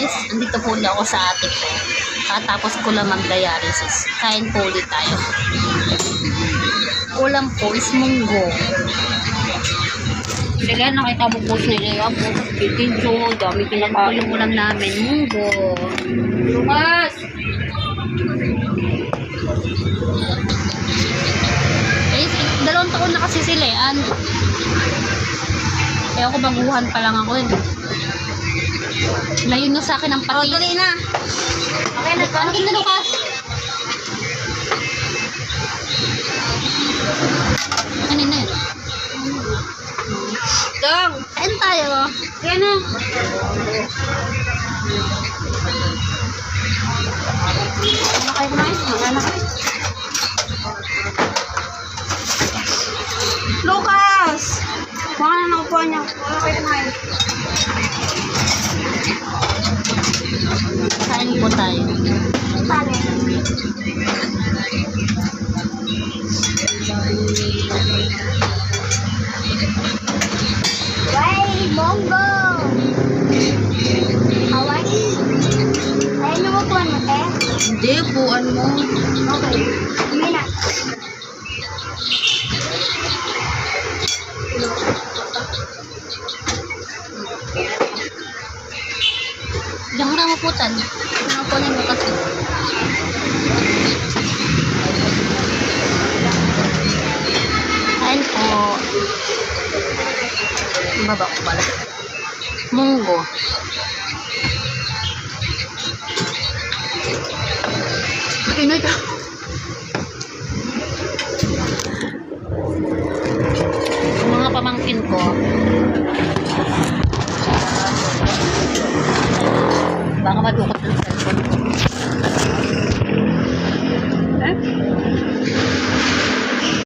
guys, andito po ulit ako sa ate ko. Katapos ko lang mag-dialysis. Kain po ulit tayo. Ulam po is munggo. Sige, nakita mo post nila po. Video, dami Ito kinakain. yung ulam namin, munggo. Lumas! Eh, 2 taon na kasi sila eh. Kaya ako baguhan pa lang ako eh. Layo nyo sa akin ang pati. Dali na. Okay na to. Ang ganda Lucas. Kanina yun. Dong! Kain tayo. Kaya na. Ano kayo kumain? Ano kayo? Lucas! Baka na nakupuan niya. Ano kayo kumain? Kain po tayo. Pare. Why, Bongo! Hawaii! Ayun mo po ano, te? Hindi, buuan mo. Okay. Hindi na. Diyan ka maputan. Ano po na Lucas? Kain po. Baba ko pala. Munggo. Pinoy ka. Yung mga pamangkin ko. Baka madukot ng cellphone. Eh?